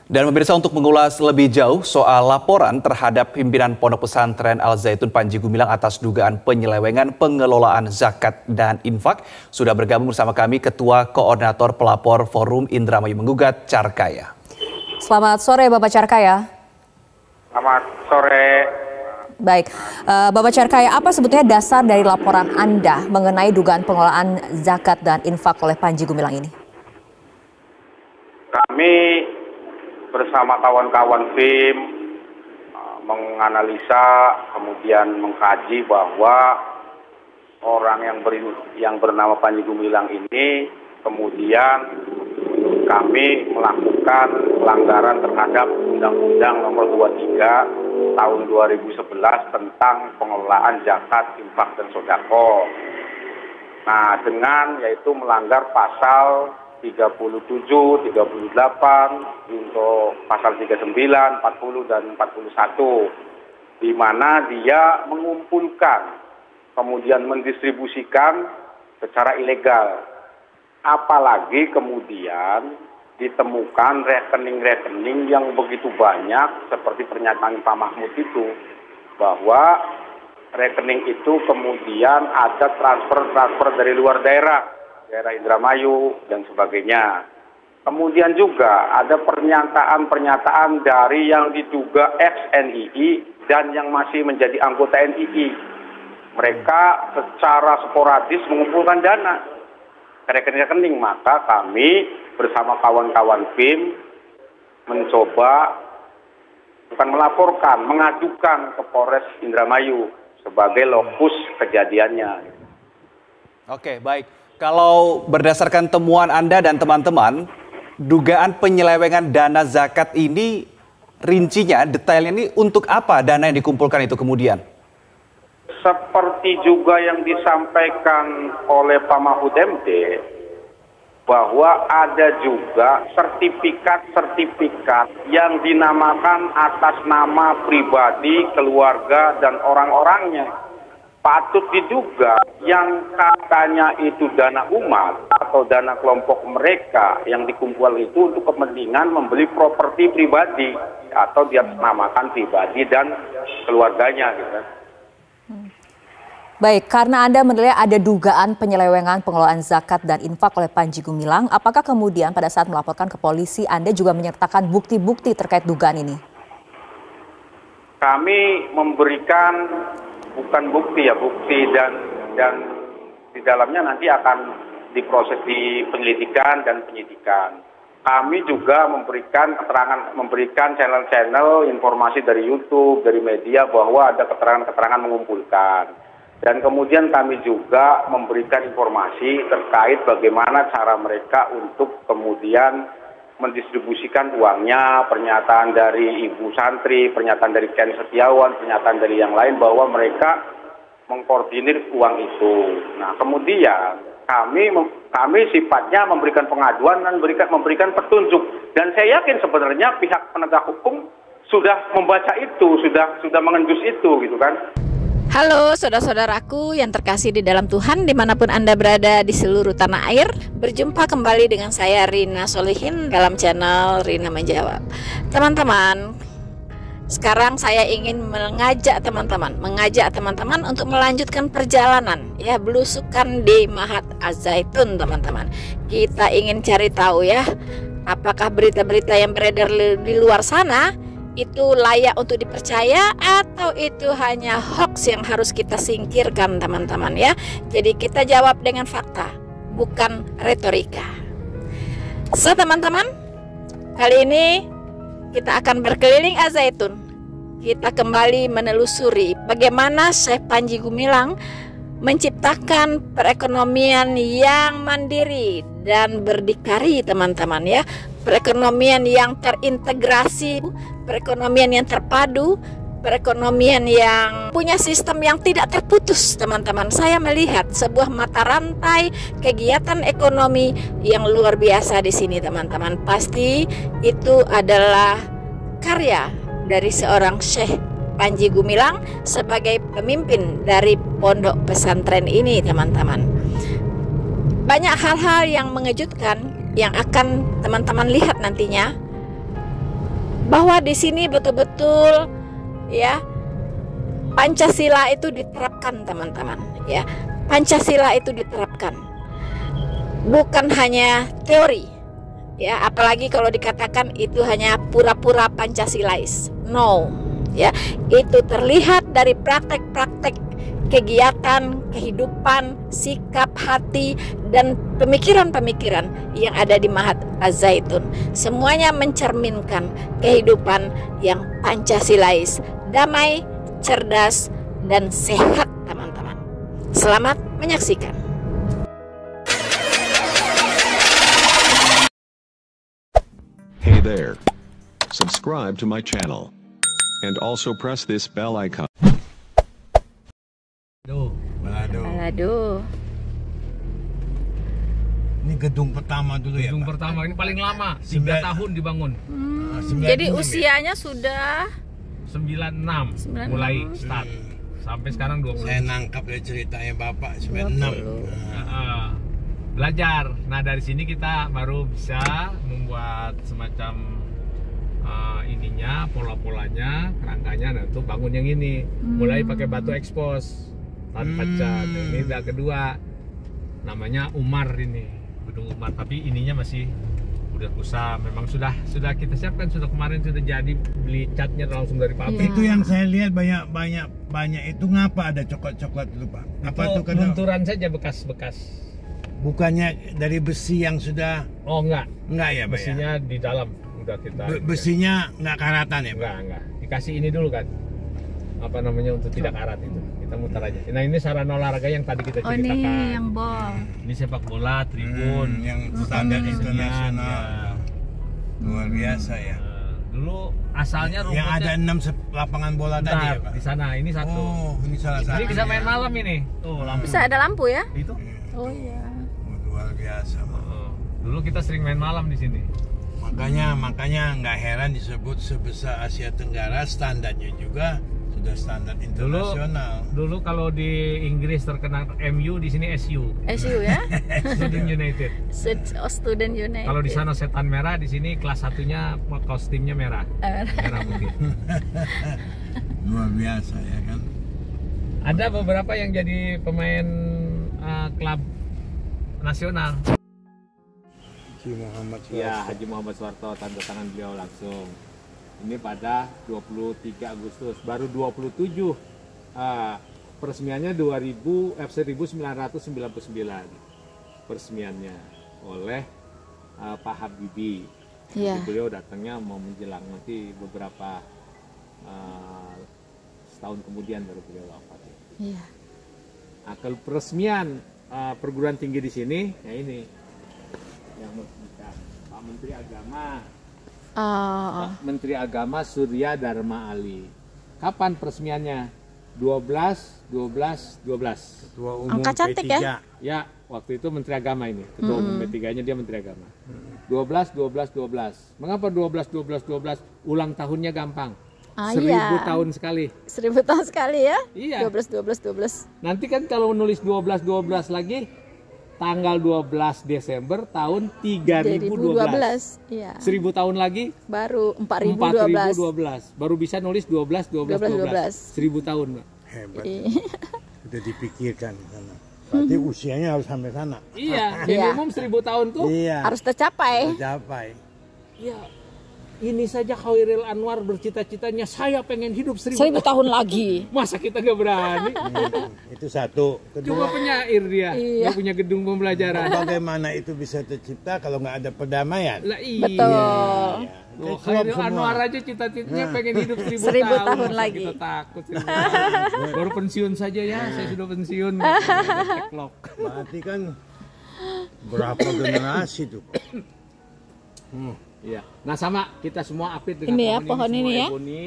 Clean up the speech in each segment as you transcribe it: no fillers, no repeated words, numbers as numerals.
Dan pemirsa, untuk mengulas lebih jauh soal laporan terhadap pimpinan Pondok Pesantren Al Zaitun Panji Gumilang atas dugaan penyelewengan pengelolaan zakat dan infak, sudah bergabung bersama kami Ketua Koordinator Pelapor Forum Indramayu Menggugat, Carkaya. Selamat sore Bapak Carkaya. Selamat sore. Baik, Bapak Carkaya, apa sebetulnya dasar dari laporan Anda mengenai dugaan pengelolaan zakat dan infak oleh Panji Gumilang ini? Kami bersama kawan-kawan tim menganalisa, kemudian mengkaji bahwa orang yang bernama Panji Gumilang ini kemudian kami melakukan pelanggaran terhadap Undang-Undang Nomor 23 Tahun 2011 tentang pengelolaan zakat, infak, dan sodako. Nah, dengan yaitu melanggar pasal 37, 38, untuk pasal 39, 40, dan 41, di mana dia mengumpulkan, kemudian mendistribusikan secara ilegal. Apalagi kemudian ditemukan rekening-rekening yang begitu banyak, seperti pernyataan Pak Mahmud itu, bahwa rekening itu kemudian ada transfer dari luar daerah Indramayu dan sebagainya. Kemudian juga ada pernyataan-pernyataan dari yang diduga ex-NII dan yang masih menjadi anggota NII. Mereka secara sporadis mengumpulkan dana ke rekening-rekening. Maka kami bersama kawan-kawan PIM mencoba, bukan melaporkan, mengadukan ke Polres Indramayu sebagai lokus kejadiannya. Oke, baik. Kalau berdasarkan temuan Anda dan teman-teman, dugaan penyelewengan dana zakat ini rincinya, detailnya ini untuk apa dana yang dikumpulkan itu kemudian? Seperti juga yang disampaikan oleh Pak Mahfud MD, bahwa ada juga sertifikat yang dinamakan atas nama pribadi, keluarga, dan orang-orangnya. Patut diduga yang katanya itu dana umat atau dana kelompok mereka yang dikumpul itu untuk kepentingan membeli properti pribadi atau diatasnamakan pribadi dan keluarganya gitu. Baik, karena Anda menilai ada dugaan penyelewengan pengelolaan zakat dan infak oleh Panji Gumilang, apakah kemudian pada saat melaporkan ke polisi Anda juga menyertakan bukti-bukti terkait dugaan ini? Kami memberikan bukan bukti dan di dalamnya nanti akan diproses di penyelidikan dan penyidikan. Kami juga memberikan keterangan, memberikan channel-channel informasi dari YouTube, dari media bahwa ada keterangan-keterangan mengumpulkan. Dan kemudian kami juga memberikan informasi terkait bagaimana cara mereka untuk kemudian mendistribusikan uangnya, pernyataan dari Ibu Santri, pernyataan dari Ken Setiawan, pernyataan dari yang lain bahwa mereka mengkoordinir uang itu. Nah, kemudian kami sifatnya memberikan pengaduan dan memberikan petunjuk. Dan saya yakin sebenarnya pihak penegak hukum sudah membaca itu, sudah mengendus itu, gitu kan. Halo saudara-saudaraku yang terkasih di dalam Tuhan, dimanapun Anda berada di seluruh tanah air. Berjumpa kembali dengan saya Rina Solihin dalam channel Rina Menjawab. Teman-teman, sekarang saya ingin mengajak teman-teman untuk melanjutkan perjalanan ya, belusukan di Mahat Al Zaitun, teman-teman. Kita ingin cari tahu ya, apakah berita-berita yang beredar di luar sana itu layak untuk dipercaya atau itu hanya hoax yang harus kita singkirkan, teman-teman ya. Jadi kita jawab dengan fakta, bukan retorika. So teman-teman, kali ini kita akan berkeliling Al Zaitun. Kita kembali menelusuri bagaimana Syekh Panji Gumilang menciptakan perekonomian yang mandiri dan berdikari, teman-teman ya. Perekonomian yang terintegrasi, perekonomian yang terpadu, perekonomian yang punya sistem yang tidak terputus, teman-teman. Saya melihat sebuah mata rantai kegiatan ekonomi yang luar biasa di sini, teman-teman. Pasti itu adalah karya dari seorang Syekh Panji Gumilang sebagai pemimpin dari pondok pesantren ini, teman-teman. Banyak hal-hal yang mengejutkan yang akan teman-teman lihat nantinya bahwa di sini betul-betul ya Pancasila itu diterapkan, teman-teman. Ya, Pancasila itu diterapkan, bukan hanya teori. Ya, apalagi kalau dikatakan itu hanya pura-pura Pancasilais. No, ya, itu terlihat dari praktek-praktek kegiatan, kehidupan, sikap hati, dan pemikiran-pemikiran yang ada di Mahat Az-Zaitun. Semuanya mencerminkan kehidupan yang Pancasilais, damai, cerdas, dan sehat, teman-teman. Selamat menyaksikan. Hey there. Subscribe to my channel. And also press this bell icon. Balado. Ini gedung pertama dulu ya, Gedung Pak? pertama ini paling lama, 9 tahun dibangun. Jadi usianya sudah 96 mulai start. Sampai sekarang 20. Saya nangkap dari ceritanya Bapak 96. Belajar. Nah, dari sini kita baru bisa membuat semacam ininya, pola-polanya, kerangkanya. Nah, untuk bangun yang ini mulai pakai batu ekspos tanpa cat. Ini udah kedua, namanya Umar ini, gedung Umar. Tapi ininya masih udah usah. Memang sudah kita siapkan, sudah kemarin sudah jadi, beli catnya langsung dari pabrik. Itu yang saya lihat banyak itu ngapa ada coklat-coklat itu, Pak? Apa itu karena lunturan saja bekas-bekas. bukannya dari besi yang sudah? Oh enggak Ya, Pak, besinya di dalam udah kita besinya nggak karatan ya, Pak? enggak dikasih ini dulu kan, apa namanya, untuk tidak karat itu kita muter aja. Nah, ini sarana olahraga yang tadi kita ceritakan. ini yang bol. Ini sepak bola, tribun, Yang standar kesenian, internasional. ya. Luar biasa ya. Dulu asalnya Yang ada rumputnya 6 lapangan bola tadi ya, Pak? di sana, ini satu. Oh, ini salah satu. Jadi bisa main malam ini. Tuh lampu. Bisa ada lampu ya? Itu. Oh iya. Luar biasa, Pak. Dulu kita sering main malam di sini. Makanya nggak heran disebut sebesar Asia Tenggara, standarnya juga sudah standar internasional. Dulu kalau di Inggris terkenal MU, di sini SU. SU ya? Student United. Student United. Kalau di sana setan merah, di sini kelas satunya kostumnya merah. Merah putih. Luar biasa ya kan. Ada beberapa yang jadi pemain klub nasional. Haji Muhammad Ya, Haji Muhammad Soeharto, tanda tangan beliau langsung. Ini pada 23 Agustus, baru 27. Peresmiannya 1999. Peresmiannya oleh Pak Habibie. Iya. Jadi beliau datangnya mau menjelang nanti beberapa setahun kemudian baru beliau wafat. Iya. Nah, kalau peresmian perguruan tinggi di sini, ya ini yang meresmikan Pak Menteri Agama. Pak Menteri Agama Surya Dharma Ali. Kapan peresmiannya? 12. Ketua Umum Angka cantik P3. Ya, waktu itu Menteri Agama ini. Ketua Umum P3-nya dia Menteri Agama. 12. Mengapa 12? Ulang tahunnya gampang. 1000 Iya. tahun sekali. 1000 tahun sekali ya? Iya. 12. Nanti kan kalau nulis 12 lagi, tanggal 12 Desember tahun 3012. Iya. 1000 tahun lagi Baru 4012. 4012. Baru bisa nulis 12. 1000 tahun. Mbak. Hebat. Iya. Sudah dipikirkan di sana. Berarti usianya harus sampai sana. Iya, Iya. minimum 1000 tahun tuh. Iya. Harus tercapai. tercapai. Ya, ini saja Khairil Anwar bercita-citanya, saya pengen hidup 1000 1000 tahun lagi. Masa kita gak berani? Itu satu. Cuma Kedua, penyair dia, Iya. nggak punya gedung pembelajaran. bagaimana itu bisa tercipta kalau nggak ada perdamaian? Lah iya. Betul. Loh, Klop Khairil semua. Anwar aja cita-citanya pengen hidup 1000 1000 tahun. tahun Masa lagi. Kita takut 1000 tahun. Baru pensiun saja ya, saya sudah pensiun. Backlog. Berarti kan berapa generasi tuh? Iya. Nah, sama kita semua apit dengan Ini ya, pohon pohon semua ini ya. ebony.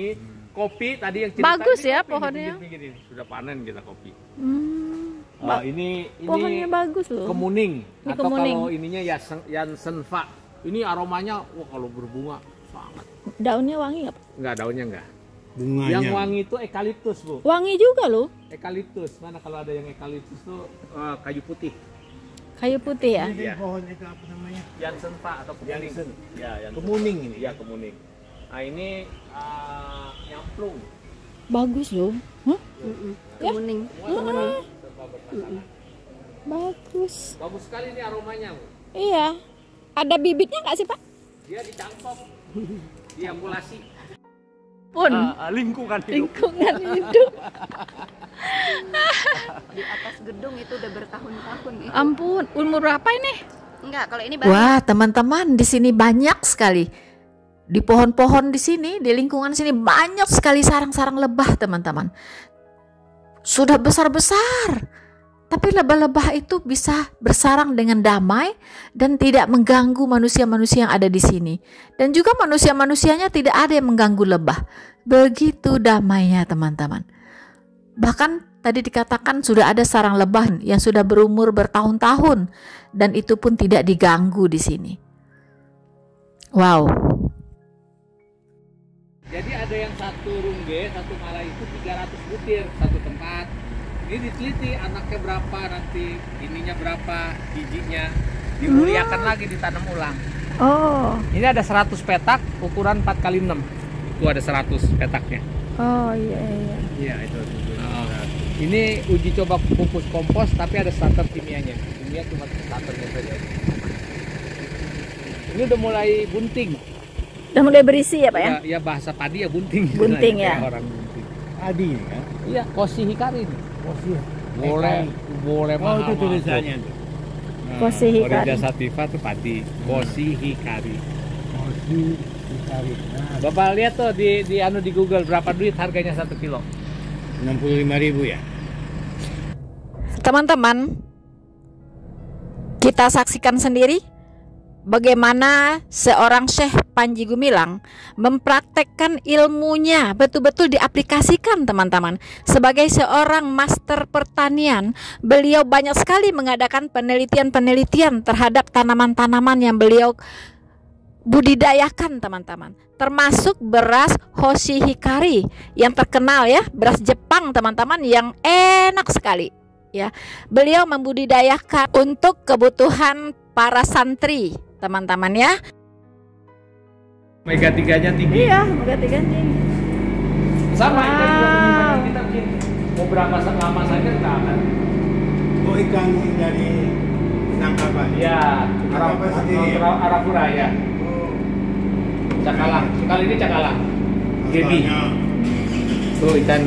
Kopi tadi yang cerita Bagus ini ya kopi, pohonnya. pinggir-pinggir ini. Sudah panen kita kopi. Ini Pohonnya bagus loh. kemuning Ini atau kemuning. kalau ininya Jansenfa. Ini aromanya wah kalau berbunga sangat. Daunnya wangi nggak? Enggak, daunnya enggak. Bunganya. Yang wangi itu eukaliptus, Bu. Wangi juga loh. Eukaliptus. Mana kalau ada yang eukaliptus tuh kayu putih. Kayu putih ya. Ini pohon itu apa namanya? Jansenfa atau kemuning. Jansen. Ya, Jansen. Kemuning ini. Iya, kemuning. Nah ini nyamplung. Bagus loh. Hah? Kemuning. Bagus. Bagus sekali ini aromanya, Bu. Iya. Ada bibitnya nggak sih, Pak? Dia dicangkok, diampulasi. Pun. Lingkungan hidup. Lingkungan hidup. Di atas gedung itu udah bertahun-tahun itu. Ampun, umur berapa ini? Enggak, kalau ini baru. Wah, teman-teman, di sini banyak sekali. Di pohon-pohon di sini, di lingkungan sini banyak sekali sarang-sarang lebah, teman-teman. Sudah besar-besar. Tapi lebah-lebah itu bisa bersarang dengan damai dan tidak mengganggu manusia-manusia yang ada di sini. Dan juga manusia-manusianya tidak ada yang mengganggu lebah. Begitu damainya, teman-teman. Bahkan tadi dikatakan sudah ada sarang lebah yang sudah berumur bertahun-tahun dan itu pun tidak diganggu di sini. Wow. Jadi ada yang satu rungge, satu mala itu 300 butir satu tempat. Ini diteliti anaknya berapa nanti, ininya berapa, bijinya. Dimuliakan lagi, ditanam ulang. Oh. Ini ada 100 petak ukuran 4x6. Itu ada 100 petaknya. Oh iya iya. Iya itu. Ini uji coba pupus kompos tapi ada starter kimianya. Kimia cuma starternya saja. Ini udah mulai bunting. Udah mulai berisi ya Pak ya? Ya bahasa padi ya bunting. Bunting ya. Kayak orang bunting. Padi kan? Iya, kosi hikari nih. Kosi. Boleh Oh itu tulisannya tuh. Kosi hikari. Orida sativa tuh padi. Kosi hikari. Kosi hikari. Nah, Bapak lihat tuh di Google berapa duit harganya 1 kilo. 65.000 ya. Teman-teman, kita saksikan sendiri bagaimana seorang Syekh Panji Gumilang mempraktekkan ilmunya, betul-betul diaplikasikan teman-teman. Sebagai seorang master pertanian, beliau banyak sekali mengadakan penelitian-penelitian terhadap tanaman-tanaman yang beliau budidayakan teman-teman. Termasuk beras Hoshi Hikari yang terkenal ya, beras Jepang teman-teman yang enak sekali ya. Beliau membudidayakan untuk kebutuhan para santri teman-teman ya. Omega 3-nya tinggi. Iya, omega 3 tinggi. Sama ikan juga penyimpanan kita mungkin mau berapa lama saja kita akan. Oh ikan dari penangkapan. Iya, Arafura ya. Cakalang. Kali ini cakalang. Baby. Tuh ikan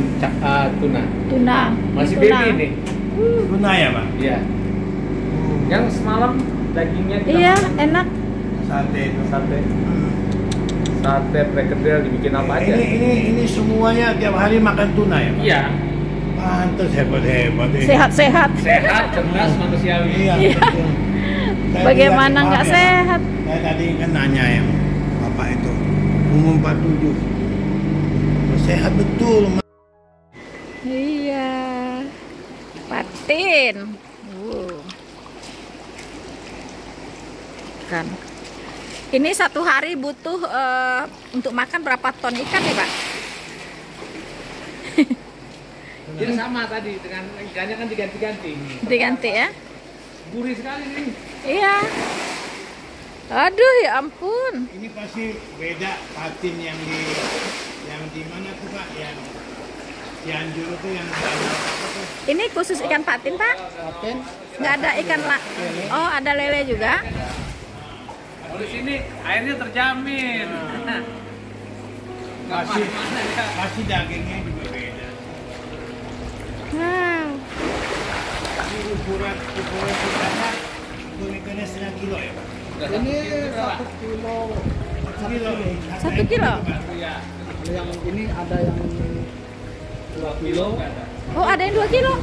tuna. Tuna. Masih tuna. baby nih. Tuna ya Pak? Iya. Yang semalam dagingnya kita Iya, makan. enak. Sate itu. Sate prekedel dibikin apa aja. Ini semuanya tiap hari makan tuna ya Pak? Iya. Pantes hebat ini. Sehat-sehat. Sehat, cerdas, manusiawi. Iya. betul. Saya Bagaimana lihat, nggak maaf ya, sehat? Saya tadi kan nanya yang Bapak itu umur 47. Sehat betul. Iya. Patin. Kan. Ini satu hari butuh untuk makan berapa ton ikan nih Pak? Jadi sama tadi dengan ikannya kan diganti-ganti. Diganti ya? Gurih sekali nih. Iya. Aduh ya ampun. Ini pasti beda patin yang di mana tuh Pak? Yang Cianjur itu yang Ini khusus ikan patin Pak? patin. Nggak ada ikan Oh ada lele juga? Kalau di sini airnya terjamin. Pasti dagingnya juga beda. Wow. Ini ukuran ikannya ikannya setengah kilo ya Pak? Ini 1 kilo. 1 kilo? Iya. Yang ini ada yang 2 kilo. Oh ada yang 2 kilo?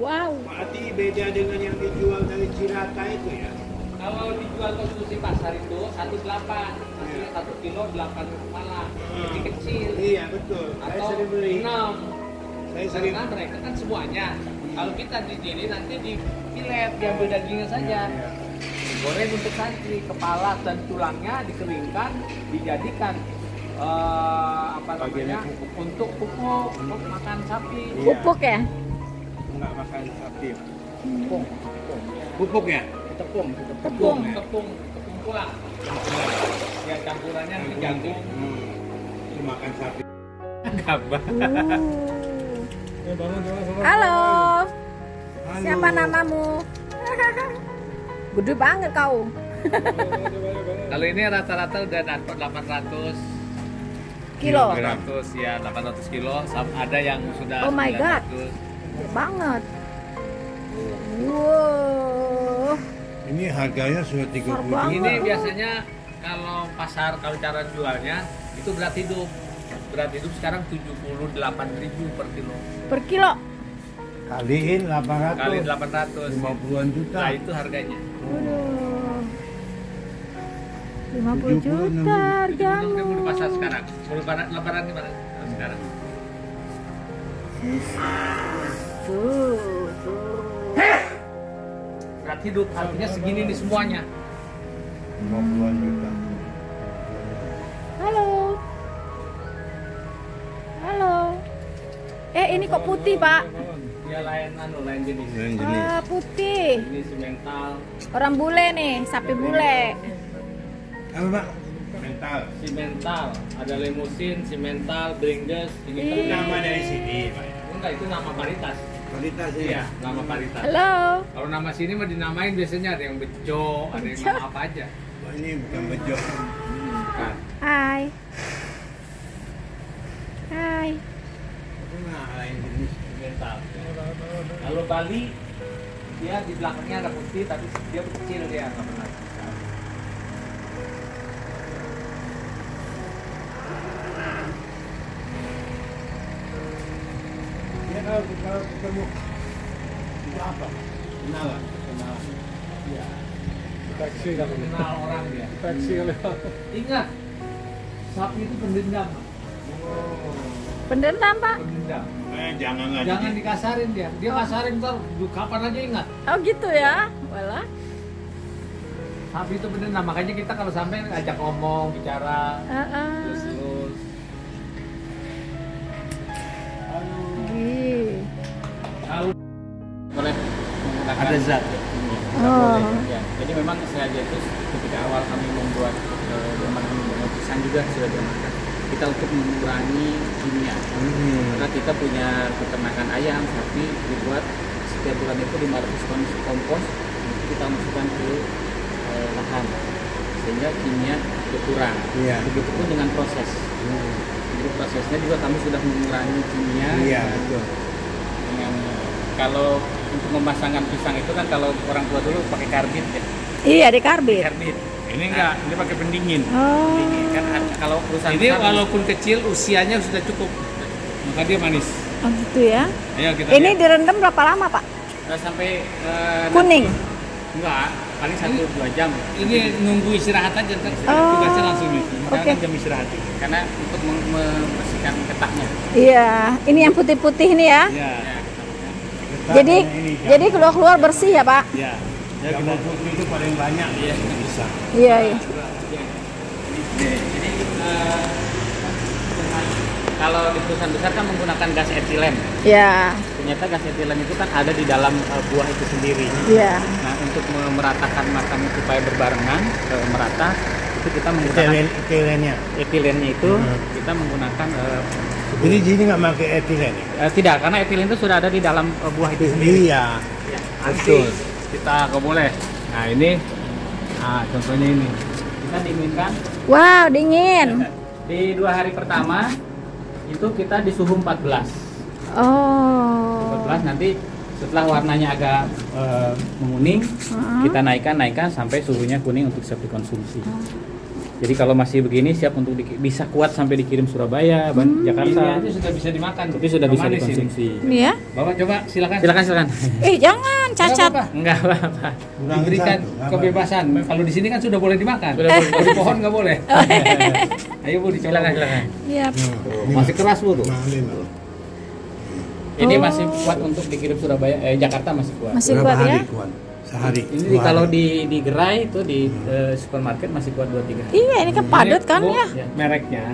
Wow. Berarti beda dengan yang dijual dari Cirata itu ya? Kalau dijual konsumsi pasar itu 1,8, artinya 1 kilo 8 kepala, jadi kecil. Iya betul. Saya Atau sering beli. 6. Saya sering. Karena mereka kan semuanya. Kalau kita di sini nanti dipilet, diambil dagingnya saja. Goreng untuk santri, kepala dan tulangnya dikeringkan, dijadikan untuk pupuk, untuk makan sapi. Iya. Pupuk ya? Enggak makan sapi. Pupuk ya? Tepung pulang. Ya campurannya nanti jagung, makan sapi. Gabah. Halo. Siapa namamu? Gede banget kau. Kalau ini rata-rata udah dapat 800 Kilo. 800 ya, 800 kilo. Ada yang sudah Oh my God. 900. Gede banget. Wow. Ini harganya sudah 30. Ini biasanya kalau pasar, kalau cara jualnya itu berat hidup. Berat hidup sekarang 78.000 per kilo. Per kilo. Kaliin 800. Kali 800. 50-an juta. Nah, itu harganya. Waduh. 50 juta hargamu. Udah mau di pasar sekarang. Mau lebaran gimana? Sekarang. Tuh. Berat hidup artinya segini nih semuanya. 50-an juta. Halo. Halo. Ini kok putih, Pak? Dia lain jenis. Lain jenis. Ah, putih. Ini simental. Orang bule nih, sapi bule. Apa, Pak? Mental. Simental, ada limusin, simental, bringges, ini Nama dari sini, Pak. enggak, itu nama paritas. Kualitas Iya, nama paritas. Halo. Kalau nama sini mah dinamain biasanya ada yang bejo, ada yang nama apa aja. Wah, ini bukan bejo. Bukan. Hai. Hai. Nah, lain jenis. Simental. Kalau Bali, dia di belakangnya ada putih, tapi dia kecil dia nggak pernah. Dia kalau ketemu itu apa? Kenalan. Iya. Taksi kenal orang dia. Taksi Ingat, sapi itu pendendam. Pendendam, Pak. Pendendam. Jangan nggak Jangan jadi. dikasarin dia. Dia kasarin ntar kapan aja ingat. Oh, gitu ya. Walah. Sapi itu pendendam. Makanya kita kalau sampai ajak ngomong, bicara, terus. Kalau boleh menggunakan Ada zat. Oh. Ya, jadi memang sengaja itu ketika awal kami membuat pisang juga sudah diamankan. Kita untuk mengurangi kimia. Karena kita punya peternakan ayam, sapi dibuat setiap bulan itu 500 ton kompos itu kita masukkan ke lahan sehingga kimia berkurang. Iya. Begitupun dengan proses. Jadi prosesnya juga kami sudah mengurangi kimia. Iya, betul. Dengan kalau untuk memasangkan pisang itu kan kalau orang tua dulu pakai karbit ya. Iya, di karbit. Karbit. Ini enggak, ini pakai pendingin. Oh. Pendingin kan kalau perusahaan ini walaupun kecil usianya sudah cukup. Maka dia manis. Oh, gitu ya. Ayo kita Ini lihat. direndam berapa lama, Pak? Sampai Kuning. enggak, paling 1-2 jam. Ini nunggu istirahat aja ntar tugasnya langsung itu. Oke. Jam istirahat. Karena untuk membersihkan ketaknya. Iya, ini yang putih-putih ini ya. Iya. Jadi keluar-keluar bersih ya, Pak? Iya. Ya, kita putih itu paling banyak. Iya. Bisa. Iya, iya. Jadi kalau di perusahaan besar kan menggunakan gas etilen. Iya. Ternyata gas etilen itu kan ada di dalam buah itu sendiri. Iya. Nah, untuk meratakan makannya supaya berbarengan merata, itu kita menggunakan etilennya itu kita menggunakan Jadi sini nggak pakai etilen? tidak, karena etilen itu sudah ada di dalam buah itu sendiri. Iya. Betul. Kita nggak boleh. Nah ini, contohnya ini. Kita dinginkan. Wow, dingin. Di 2 hari pertama itu kita di suhu 14. Oh. 14 nanti setelah warnanya agak menguning, kita naikkan sampai suhunya kuning untuk siap dikonsumsi. Jadi kalau masih begini siap untuk bisa kuat sampai dikirim Surabaya, Jakarta. Ini sudah bisa dimakan. Itu sudah bisa dikonsumsi. Ini ya? Bapak coba silakan. Jangan cacat. Enggak apa-apa. Diberikan kebebasan. Kalau di sini kan sudah boleh dimakan. Sudah boleh. Kalau di pohon nggak boleh. Ayo Bu, dicoba. Silakan. Iya. Masih keras Bu tuh. Ini masih kuat untuk dikirim Surabaya, Jakarta masih kuat. Masih kuat ya? Sehari. Ini kalau di gerai itu di supermarket masih kuat 2-3 hari. Iya, ini kan padat kan ya? Mereknya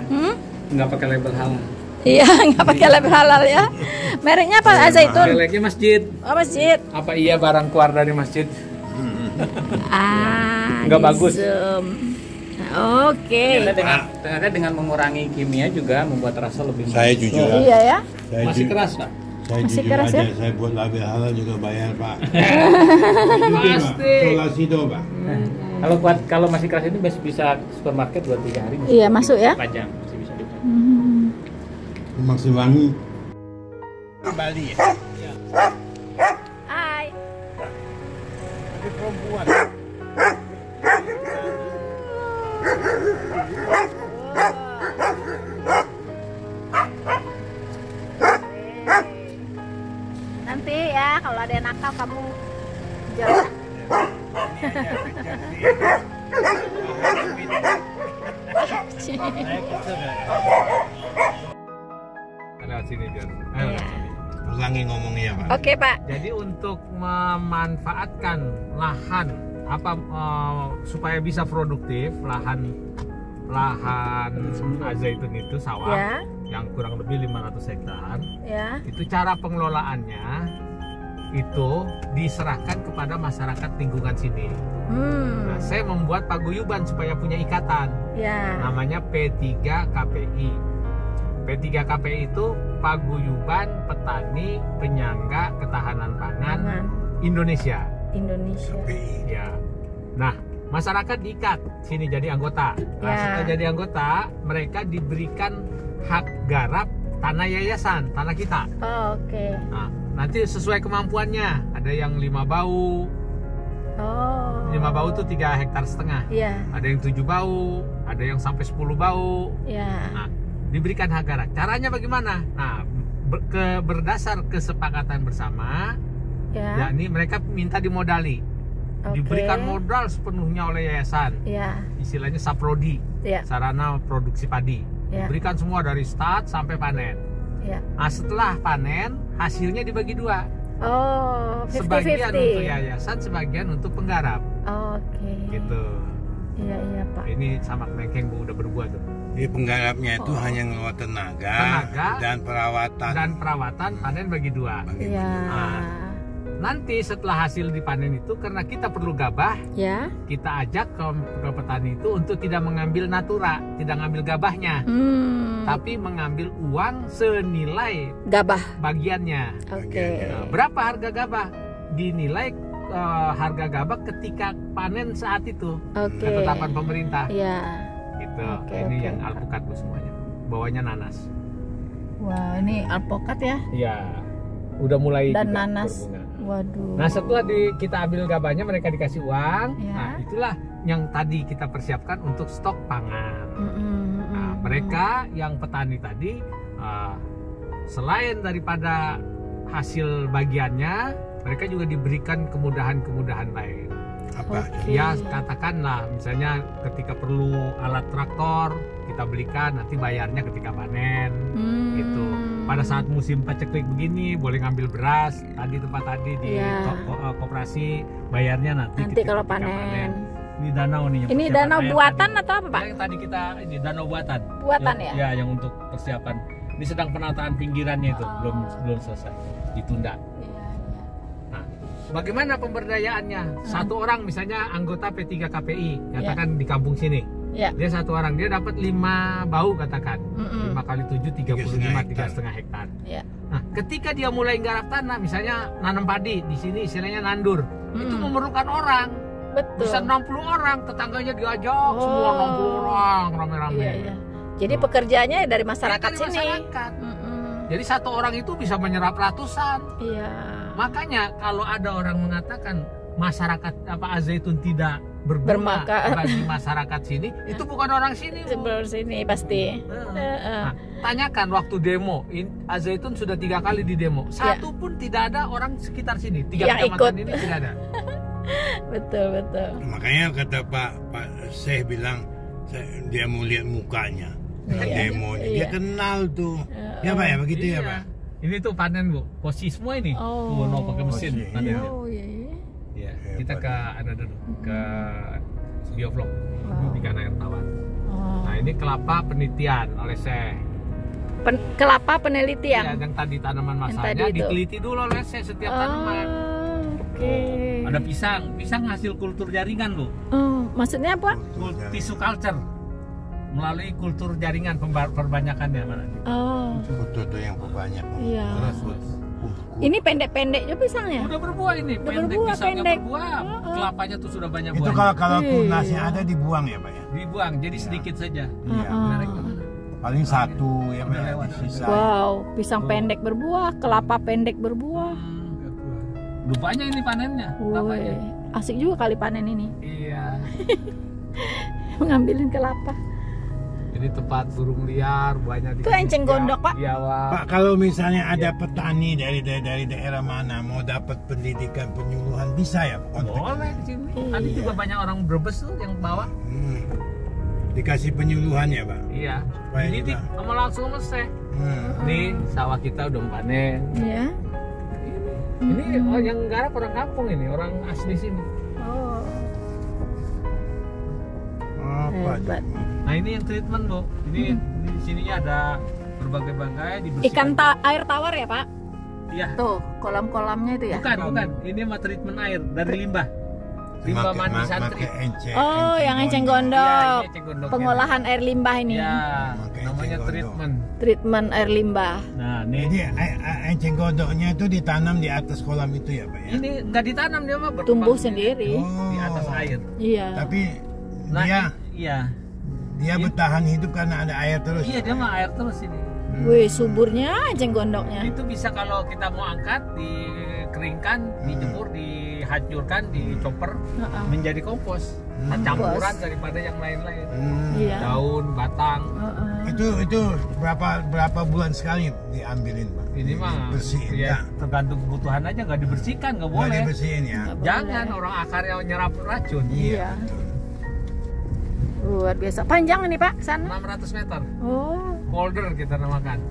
nggak pakai label halal. Iya, nggak pakai label halal ya. Mereknya apa? Zaitun. Mereknya masjid. Oh, masjid. Apa iya barang keluar dari masjid? Ah, Nggak bagus. Oke. Ternyata dengan mengurangi kimia juga membuat rasa lebih Saya manis. jujur. Iya ya. Saya Masih ju- keras, Pak? Saya Masih jujur keras aja, ya? saya buat label halal juga bayar, Pak. Pasti. Tolasido, Pak. Kalau masih keras ini bisa supermarket 2-3 hari. Iya, masuk ya? Panjang masih bisa dipakai. Masih wangi. Bali ya? Hai. Tapi perempuan. Nanti ya kalau ada yang nakal kamu jawab. Ada sini biar. Iya. Ulangi ngomongnya, Pak. Oke, Pak. Jadi untuk memanfaatkan lahan supaya bisa produktif, lahan zaitun itu sawah Ya. yang kurang lebih 500 hektar, Ya. itu cara pengelolaannya itu diserahkan kepada masyarakat lingkungan sini. Nah, saya membuat paguyuban supaya punya ikatan, Ya. namanya P3KPI. P3KPI itu Paguyuban Petani Penyangga Ketahanan Pangan Indonesia. Indonesia. Ya. Nah, masyarakat diikat sini jadi anggota. Nah, Ya. setelah jadi anggota, mereka diberikan hak garap tanah yayasan, tanah kita. Oh, oke. Nah, nanti sesuai kemampuannya. Ada yang 5 bau. Oh. 5 bau itu 3,5 hektar. Iya. Ada yang 7 bau, ada yang sampai 10 bau. Ya. Nah, diberikan hak garap. Caranya bagaimana? Nah, berdasar kesepakatan bersama, Ya. yakni mereka minta dimodali. Oke. Diberikan modal sepenuhnya oleh yayasan. Ya. Istilahnya saprodi, Ya. sarana produksi padi. Ya. Diberikan semua dari start sampai panen. Ya. Nah, setelah panen, hasilnya dibagi 2. Oh, 50-50. Sebagian untuk yayasan, sebagian untuk penggarap. Oke. Gitu. Iya, iya, Pak. Ini sama kelengkeng Bu udah berbuat tuh. Jadi penggarapnya itu hanya ngeluar tenaga dan perawatan. Dan perawatan panen bagi 2. Iya. Nanti setelah hasil dipanen itu, karena kita perlu gabah, Ya. kita ajak ke petani itu untuk tidak mengambil natura, tidak mengambil gabahnya, tapi mengambil uang senilai Gabah. bagiannya. Oke. Nah, berapa harga gabah? Dinilai harga gabah ketika panen saat itu. Oke. Ketetapan pemerintah. Iya. Gitu. Oke, Ini oke. yang alpukat Bu semuanya. Bawahnya nanas. Wah, ini alpukat ya Iya. Udah mulai dan juga nanas. berbunga. Waduh. Nah, setelah kita ambil gabahnya, mereka dikasih uang. Ya. Nah, itulah yang tadi kita persiapkan untuk stok pangan. Nah, mereka yang petani tadi, selain daripada hasil bagiannya, mereka juga diberikan kemudahan-kemudahan lain. Apa? Oke. Ya, katakanlah misalnya ketika perlu alat traktor, kita belikan, nanti bayarnya ketika panen. Gitu. Pada saat musim paceklik begini, boleh ngambil beras tadi tempat tadi di Iya. koperasi, bayarnya nanti kalau ketika panen. Ini danau nih. yang Ini persiapan danau air buatan tadi. atau apa, Pak? Yang tadi kita ini danau buatan. Buatan ya? Ya, yang untuk persiapan. Ini sedang penataan pinggirannya itu, belum selesai, ditunda. Iya, Nah, bagaimana pemberdayaannya? Satu orang misalnya anggota P3KPI, katakan di kampung sini. Ya. Dia satu orang, dia dapat 5 bau katakan. 5 kali 7, 35, 3,5 3,5 hektar. Ya. Nah, ketika dia mulai garap tanah, misalnya nanam padi, di sini istilahnya nandur, itu memerlukan orang. Betul. Bisa 60 orang, tetangganya diajak, semua 60 orang, rame-rame. Iya, iya. Jadi pekerjaannya dari masyarakat Dari sini. masyarakat. Jadi satu orang itu bisa menyerap ratusan. Iya. Makanya kalau ada orang mengatakan masyarakat Al-Zaitun tidak berguna Bermanfaat. bagi masyarakat sini, itu bukan orang sini. Bu. Sebelah sini pasti. Nah, tanyakan waktu demo, Al-Zaitun sudah 3 kali di demo, satu pun tidak ada orang sekitar sini, 3 Yang kecamatan ikut. ini tidak ada. Betul, betul. Makanya kata Pak Syekh bilang dia mau lihat mukanya. Demonya dia kenal tuh. Ya Pak ya, begitu ya Pak. Ini tuh panen Bu, posisi semua ini. Tuh, no pakai mesin Posisi. panennya. Oh iya, iya. Iya, kita ke ada dulu ke biovlog ikan air tawar. Nah, ini kelapa penelitian oleh saya. Kelapa penelitian. Ya, yang tadi tanaman Yang masanya tadi itu. diteliti dulu oleh saya setiap tanaman. Oke. Ada pisang. Pisang hasil kultur jaringan, Bu. Oh, maksudnya apa? Tisu culture. Melalui kultur jaringan perbanyakannya mana nih? Oh. Betul tuh yang banyak. Iya. Terus. Ini pendek-pendek juga pisangnya. Udah berbuah ini, Udah pendek berbuah, pisangnya pendek. berbuah, kelapanya tuh sudah banyak Itu buahnya. kalau tunasnya Iya. ada dibuang ya Pak ya? Dibuang, jadi sedikit saja. Iya. Paling satu ya Pak ya, sisa. Wow, pisang pendek berbuah, kelapa pendek berbuah. Lupanya ini panennya, kelapanya. Woi, asik juga kali panen ini. Iya. Mengambilin kelapa. Ini tempat burung liar, banyak di Itu enceng gondok, Pak. Iya, Pak, kalau misalnya ada petani dari daerah mana mau dapat pendidikan penyuluhan bisa ya Pak? Boleh di sini. Tadi juga banyak orang Brebes tuh yang bawa. Dikasih penyuluhan ya Pak? Iya. Supaya Ini juga- sama langsung mesti. Nih sawah kita udah panen. Iya. Ini yang garap orang kampung ini, orang asli sini. Oh, Apa? hebat. Nah ini yang treatment, Bu. Ini di sininya ada berbagai-bagai dibersihkan. Ikan air tawar ya, Pak? Iya. Tuh, kolam-kolamnya itu ya? Bukan. Ini mah treatment air dari limbah. Limbah mandi santri. Oh, yang enceng gondok. Iya, ini enceng gondoknya. Pengolahan air limbah ini. Iya, Pakai namanya enceng gondok. treatment. Treatment air limbah. Nah, nih. Jadi enceng gondoknya itu ditanam di atas kolam itu ya Pak ya? Ini nggak ditanam dia mah berkembang Tumbuh sendiri. di atas air. Iya. Tapi Nah, dia iya. bertahan hidup karena ada air terus. Iya, dia mah air terus ini. Wih, suburnya enceng gondoknya. Itu bisa kalau kita mau angkat, dikeringkan, dijemur, dihancurkan, dicoper menjadi kompos. Campuran daripada yang lain-lain. Iya. Daun, batang. Itu berapa bulan sekali diambilin Pak? Ini mah bersihin ya, tergantung kebutuhan aja, nggak dibersihkan, nggak Nggak boleh. dibersihin ya. Jangan orang akarnya nyerap racun. Iya. Luar biasa. Panjang nih Pak, sana. 600 meter. Oh. Polder kita namakan.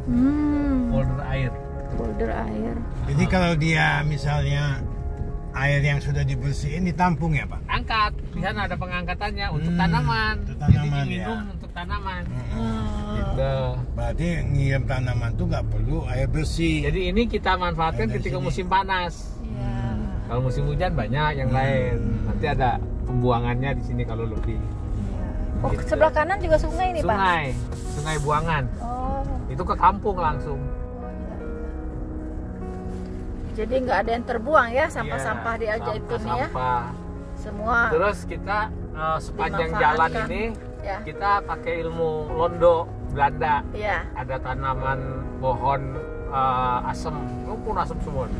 Polder air. Polder air. Jadi kalau dia misalnya air yang sudah dibersihin ditampung ya Pak? Angkat. Di sana ada pengangkatannya untuk tanaman. Untuk tanaman, Jadi diminum ya. untuk tanaman. Gitu. Berarti ngirim tanaman tuh nggak perlu air bersih. Jadi ini kita manfaatkan Dari ketika sini. musim panas. Iya. Kalau musim hujan banyak yang lain. Nanti ada pembuangannya di sini kalau lebih. Oh, Gitu. sebelah kanan juga sungai nih Pak. Sungai buangan. Oh. Itu ke kampung langsung. Jadi nggak ada yang terbuang ya sampah-sampah di Al Zaitun ya. Sampah. Semua. Terus kita sepanjang jalan dimanfaatkan. ini Ya. kita pakai ilmu londo Belanda. Iya. Ada tanaman pohon asem, rumpun asem semua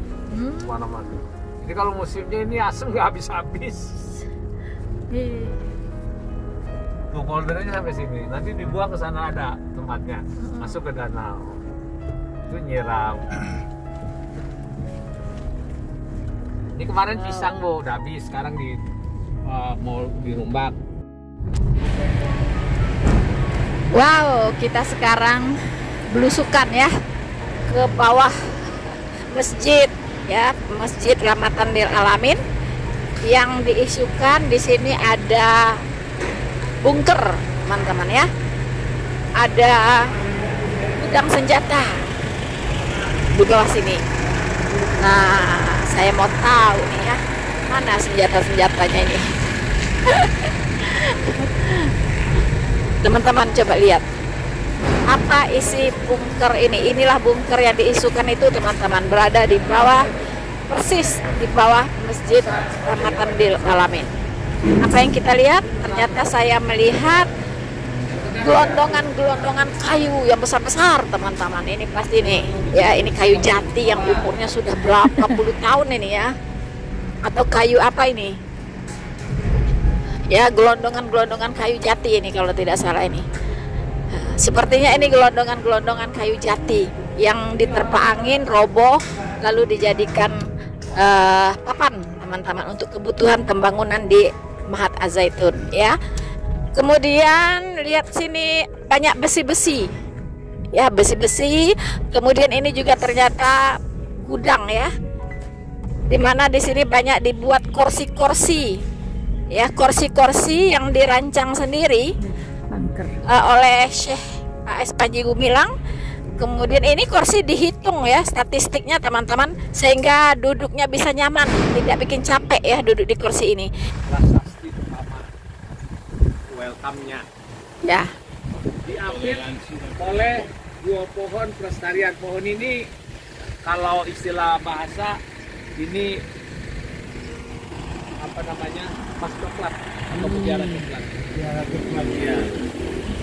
mana-mana. Jadi kalau musimnya ini asem nggak habis-habis. Tuh poldernya sampai sini. Nanti dibuang ke sana ada tempatnya. Masuk ke danau. Itu nyiram. Ini kemarin pisang Bu, udah habis. Sekarang mau dirumbak. Wow, kita sekarang belusukan ya ke bawah masjid ya, Masjid Rahmatan lil Alamin yang diisukan di sini ada bunker, teman-teman ya. Ada gudang senjata di bawah sini. Nah, saya mau tahu nih ya, mana senjata-senjatanya ini. Teman-teman coba lihat apa isi bunker ini. Inilah bunker yang diisukan itu teman-teman, berada di bawah, persis di bawah Masjid Rahmatan lil Alamin. Apa yang kita lihat? Ternyata saya melihat gelondongan kayu yang besar-besar teman-teman. Ini pasti nih ya, ini kayu jati yang umurnya sudah berapa puluh tahun ini ya, atau kayu apa ini ya, gelondongan kayu jati ini kalau tidak salah ini. Sepertinya ini gelondongan kayu jati yang diterpa angin, roboh, lalu dijadikan papan teman-teman untuk kebutuhan pembangunan di Mahat Al Zaitun ya. Kemudian lihat sini banyak besi-besi ya, besi-besi. Kemudian ini juga ternyata gudang ya, dimana di sini banyak dibuat kursi-kursi ya, kursi-kursi yang dirancang sendiri oleh Syekh A.S. Panji Gumilang. Kemudian ini kursi dihitung ya statistiknya teman-teman, sehingga duduknya bisa nyaman, tidak bikin capek ya duduk di kursi ini. Prasasti utama welcome-nya Ya. diapit oleh 2 pohon pelestarian. Pohon ini kalau istilah bahasa ini apa namanya, mas coklat atau mutiara coklat. Mutiara coklat. Ya.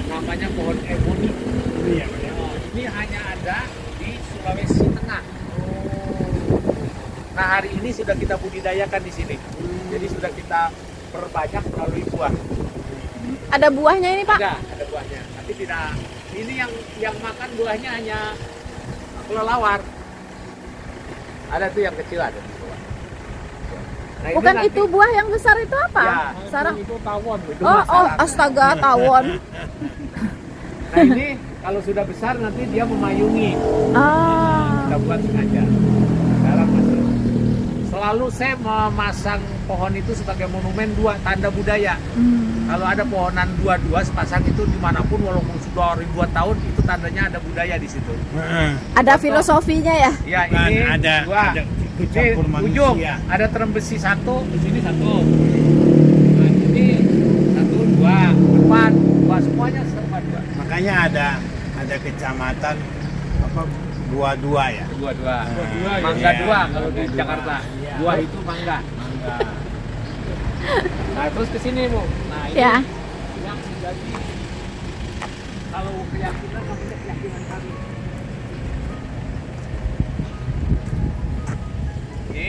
Namanya pohon ebony. Iya. Ini hanya ada di Sulawesi Tengah. Nah, hari ini sudah kita budidayakan di sini. Jadi sudah kita perbanyak melalui buah. Ada buahnya ini Pak? Ada buahnya. Tapi tidak. Ini yang makan buahnya hanya kelelawar. Ada tuh yang kecil ada di bawah. Nah, Bukan nanti- itu buah yang besar itu apa? Ya, Sarang. itu tawon. Itu Oh, masalah. astaga, tawon. Nah, ini kalau sudah besar nanti dia memayungi. Kita buat sengaja. Sekarang masih. Selalu saya memasang pohon itu sebagai monumen tanda budaya. Kalau ada pohonan dua sepasang itu dimanapun walaupun sudah ribuan tahun itu tandanya ada budaya di situ. Ada filosofinya ya? Ya Kan ini ada ini campur ujung manusia. ada terem besi 1, di sini 1. Nah, ini 1, 2, depan 2 semuanya serba 2. Makanya ada kecamatan apa Dua-dua ya. Dua-dua. Dua-dua, Mangga ya. 2 kalau di Mangga Jakarta. Iya. Buah itu mangga. Nah, terus ke sini, Bu. Nah, ini Ya. yang menjadi kalau keyakinan namanya keyakinan kami. Ini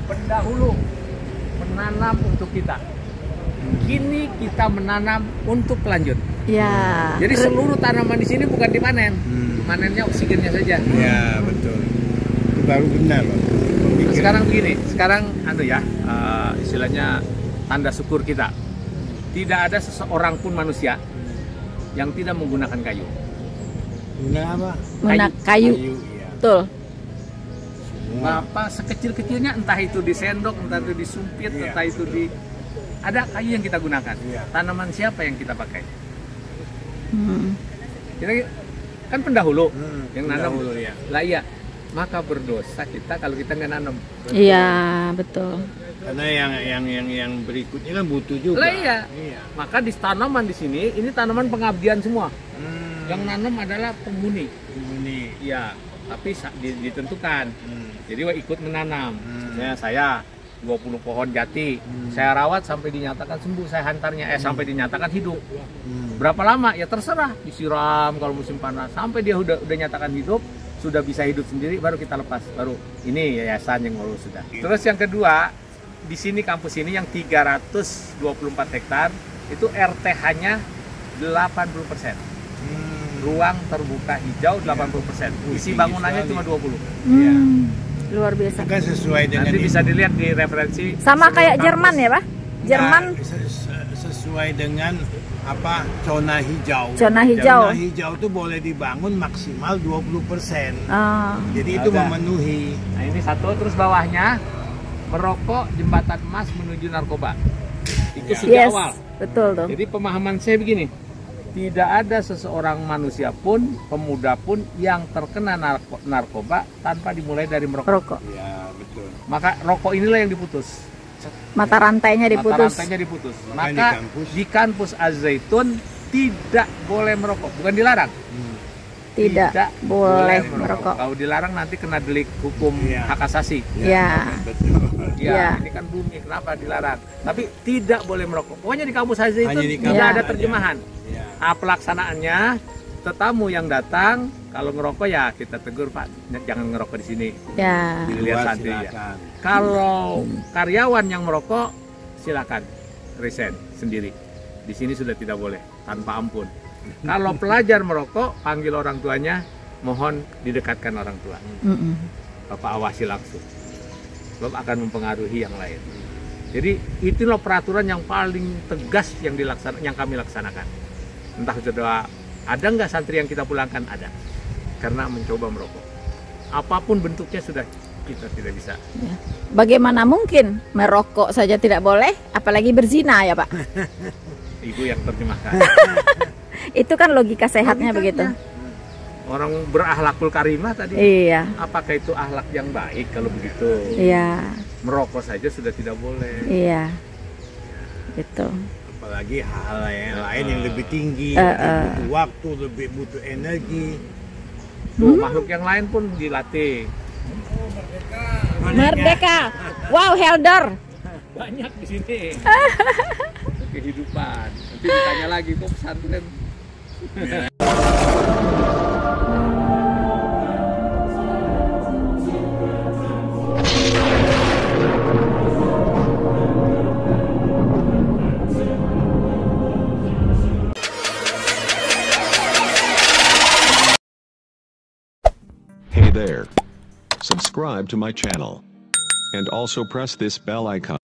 pendahulu menanam untuk kita. Kini kita menanam untuk pelanjut. Ya. Jadi seluruh tanaman di sini bukan dipanen. Manennya oksigennya saja. Ya betul. Itu baru benar loh. Sekarang begini, sekarang istilahnya tanda syukur kita. Tidak ada seseorang pun manusia yang tidak menggunakan kayu. Guna apa? Guna kayu. Iya. Betul. Apa sekecil-kecilnya, entah itu disendok, entah itu disumpit, Iya. entah itu di ada kayu yang kita gunakan. Iya. Tanaman siapa yang kita pakai? Kita kan pendahulu yang nanam. pendahulu, ya. Lah iya, maka berdosa kita kalau kita nggak nanam. Iya, betul. Karena yang berikutnya kan butuh juga. Lah iya. Iya. Maka di tanaman di sini ini tanaman pengabdian semua. Yang nanam adalah penghuni. Ini. Iya, tapi ditentukan. Jadi ikut menanam. Misalnya saya 20 pohon jati, saya rawat sampai dinyatakan sembuh, saya hantarnya sampai dinyatakan hidup. Berapa lama? Ya terserah, disiram kalau musim panas sampai dia udah nyatakan hidup, sudah bisa hidup sendiri baru kita lepas. Baru ini yayasan yang ngurus sudah. Terus yang kedua, di sini kampus ini yang 324 hektar itu RTH-nya 80%. Ruang terbuka hijau 80%. Isi bangunannya cuma 20. Iya. Luar biasa. Itu kan sesuai dengan Nanti bisa dilihat di referensi. Sama kayak kampus. Jerman ya, Pak? Jerman sesuai dengan apa zona hijau. Zona hijau. Zona hijau itu boleh dibangun maksimal 20%. Ah. Jadi itu Ada. memenuhi. Nah ini satu, terus bawahnya merokok jembatan emas menuju narkoba. Itu sejak Yes, awal. betul tuh. Jadi pemahaman saya begini, tidak ada seseorang manusia pun, pemuda pun yang terkena narkoba tanpa dimulai dari merokok. Rokok. Ya betul. Maka rokok inilah yang diputus. Mata rantainya Mata diputus. rantainya diputus. Maka Maka di kampus Az-Zaitun tidak boleh merokok, bukan dilarang. Tidak boleh merokok. Kalau dilarang nanti kena delik hukum Iya. hak asasi. Ya. Betul. Ya, Iya. ini kan bumi, kenapa dilarang? Tapi tidak boleh merokok. Pokoknya di kampus saja itu Hanya di tidak kampus ada saja. terjemahan. Ya. Pelaksanaannya, tetamu yang datang kalau ngerokok ya kita tegur, Pak, jangan ngerokok di sini. Ya. Dilihat Keluar, santri ya. silakan. Kalau karyawan yang merokok, silakan resign sendiri. Di sini sudah tidak boleh tanpa ampun. Kalau pelajar merokok, panggil orang tuanya, mohon didekatkan orang tua. Bapak awasi langsung. Sebab akan mempengaruhi yang lain. Jadi itulah peraturan yang paling tegas yang kami laksanakan. Entah sudah ada nggak santri yang kita pulangkan, ada. Karena mencoba merokok. Apapun bentuknya sudah kita tidak bisa. Ya. Bagaimana mungkin merokok saja tidak boleh, apalagi berzina ya Pak? Ibu yang terjemahkan. Itu itu kan logika sehatnya begitu. Orang berakhlakul karimah tadi. Iya. Apakah itu akhlak yang baik kalau begitu? Iya. Merokok saja sudah tidak boleh. Iya. Gitu. Apalagi hal yang lain yang lebih tinggi, butuh waktu, lebih butuh energi. Tuh, makhluk yang lain pun dilatih. Merdeka. Wow, Helder. Banyak di sini. Kehidupan. Nanti ditanya lagi kok pesantren. Hey there. Subscribe to my channel. And also press this bell icon.